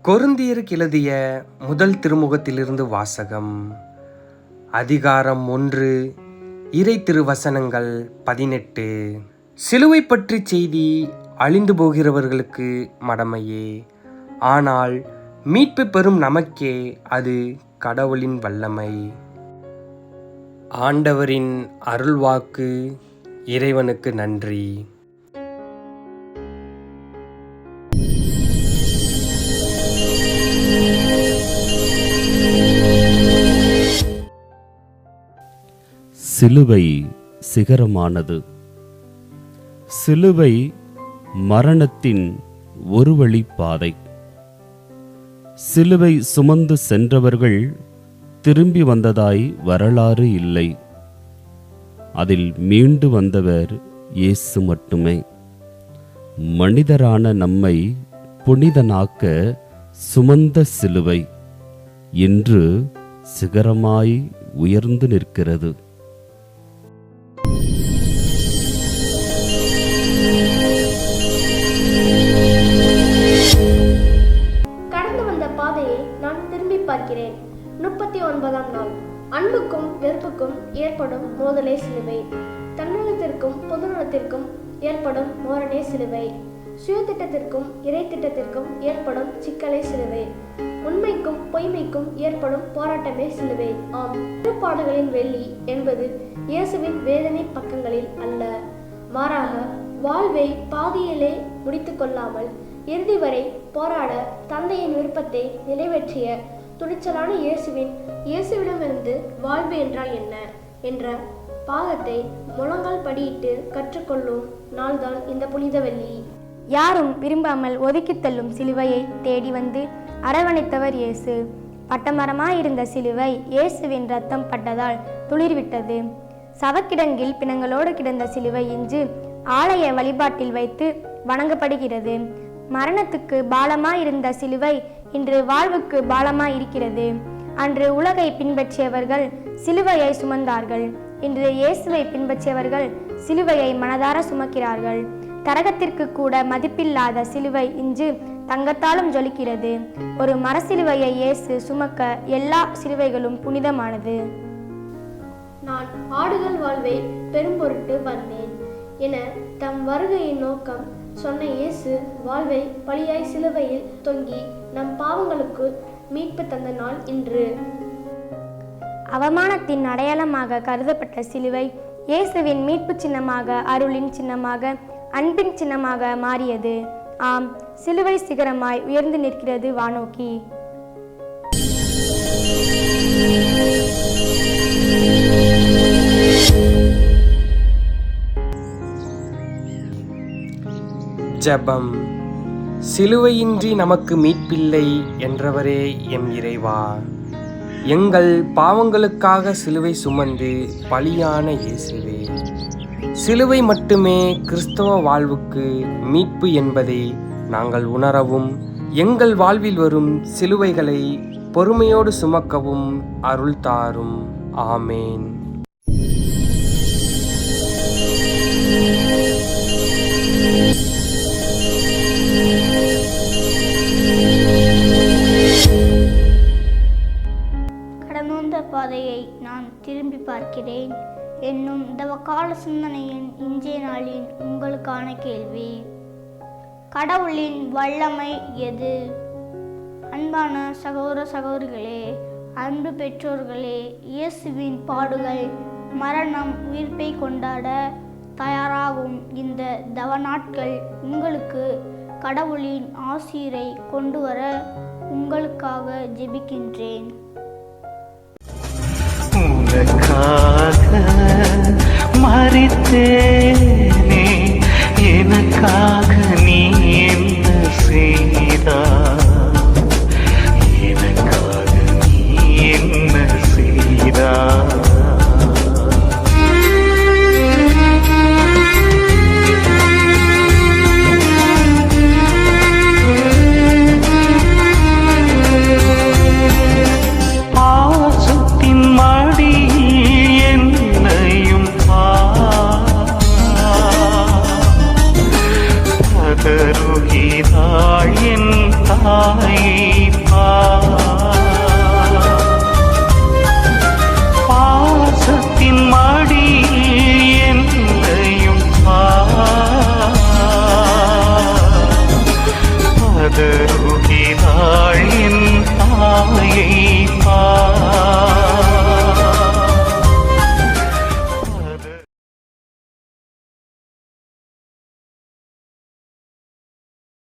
கொரிந்தியருக்கு எழுதிய முதல் திருமுகத்திலிருந்து வாசகம். அதிகாரம் 1, இறை திருவசனங்கள் 18. சிலுவை பற்றி செய்தி அழிந்து போகிறவர்களுக்கு மடமையே, ஆனால் மீட்பு பெறும் நமக்கே அது கடவுளின் வல்லமை. ஆண்டவரின் அருள்வாக்கு. இறைவனுக்கு நன்றி. சிலுவை சிகரமானது. சிலுவை மரணத்தின் ஒரு வழி பாதை. சிலுவை சுமந்து சென்றவர்கள் திரும்பி வந்ததாய் வரலாறு இல்லை. அதில் மீண்டு வந்தவர் இயேசு மட்டுமே. மனிதரான நம்மை புனிதனாக்க சுமந்த சிலுவை இன்று சிகரமாய் உயர்ந்து நிற்கிறது. கடந்து வந்த பாதையை நான் திரும்பி பார்க்கிறேன். 39ஆம் நாள். அன்புக்கும் வெறுப்புக்கும் ஏற்படும் மோதலே சிலுவை. தன்னலத்திற்கும் பொதுநலத்திற்கும் ஏற்படும் மோரணே சிலுவை. சுயத்திட்டத்திற்கும் இறை திட்டத்திற்கும் ஏற்படும் சிக்கலே சிலுவை. உண்மைக்கும் பொய்மைக்கும் ஏற்படும் போராட்டமே சிலுவை. ஆம், திருப்பாடுகளின் வெள்ளி என்பது இயேசுவின் வேதனை பக்கங்களில் அல்ல, மாறாக வாழ்வை பாதியிலே முடித்து கொள்ளாமல் இறுதி வரை போராட தந்தையின் விருப்பத்தை நிறைவேற்றிய துணிச்சலான இயேசுவிடமிருந்து வாழ்வு என்றால் என்ன என்ற பாகத்தை முழங்கால் படியிட்டு கற்றுக்கொள்ளும் நாள்தான் இந்த புனித வெள்ளி. யாரும் விரும்பாமல் ஒதுக்கி தள்ளும் சிலுவையை தேடி வந்து அரவணைத்தவர் இயேசு. பட்டமரமாயிருந்த சிலுவை இயேசுவின் இரத்தம் பட்டதால் துளிர்விட்டது. சவக்கிடங்கில் பிணங்களோடு கிடந்த சிலுவை இன்று ஆலய வழிபாட்டில் வைத்து வணங்கப்படுகிறது. மரணத்துக்கு பாலமாயிருந்த சிலுவை இன்று வாழ்வுக்கு பாலமாயிருக்கிறது. அன்று உலகை பின்பற்றியவர்கள் சிலுவையை சுமந்தார்கள். இன்று இயேசுவை பின்பற்றியவர்கள் சிலுவையை மனதார சுமக்கிறார்கள். தரகத்திற்கு கூட மதிப்பில்லாத சிலுவை இன்று தங்கத்தாலும் ஜொலிக்கிறது. ஒரு மரசிலுவையை இயேசு சுமக்க எல்லா சிலுவைகளும் புனிதமானது. நான் ஆடுகள் வாழ்வை பெரும்பொருட்டு வந்தேன் என தம் வருகையின் நோக்கம் சொன்ன இயேசு வாழ்வை பலியாய் சிலுவையில் தொங்கி நம் பாவங்களுக்கு மீட்பு தந்த நாள் இன்று. அவமானத்தின் அடையாளமாக கருதப்பட்ட சிலுவை இயேசுவின் மீட்பு சின்னமாக, அருளின் சின்னமாக, அன்பின் சின்னமாக மாறியது. ஆம், சிலுவை சிகரமாய் உயர்ந்து நிற்கிறது வானோக்கி. ஜெபம். சிலுவையின்றி நமக்கு மீட்பில்லை என்றவரே எம் இறைவா, எங்கள் பாவங்களுக்காக சிலுவை சுமந்து பலியான இயேசுவே, சிலுவை மட்டுமே கிறிஸ்தவ வாழ்வுக்கு மீட்பு என்பதை நாங்கள் உணரவும், எங்கள் வாழ்வில் வரும் சிலுவைகளை பொறுமையோடு சுமக்கவும் அருள் தாரும். ஆமேன். கடந்த பாதையை நான் திரும்பி பார்க்கிறேன் என்னும் தவக்கால சிந்தனையின் இன்றைய நாளின் உங்களுக்கான கேள்வி: கடவுளின் வல்லமை எது? அன்பான சகோதர சகோதரிகளே, அன்பு பெற்றோர்களே, இயேசுவின் பாடுகள், மரணம், உயிர்ப்பை கொண்டாட தயாராகும் இந்த தவ நாட்கள் உங்களுக்கு கடவுளின் ஆசீரை கொண்டு வர உங்களுக்காக ஜெபிக்கின்றேன். உனக்காக மரித்தேனே, எனக்காக நீ என்ன செய்தாய்?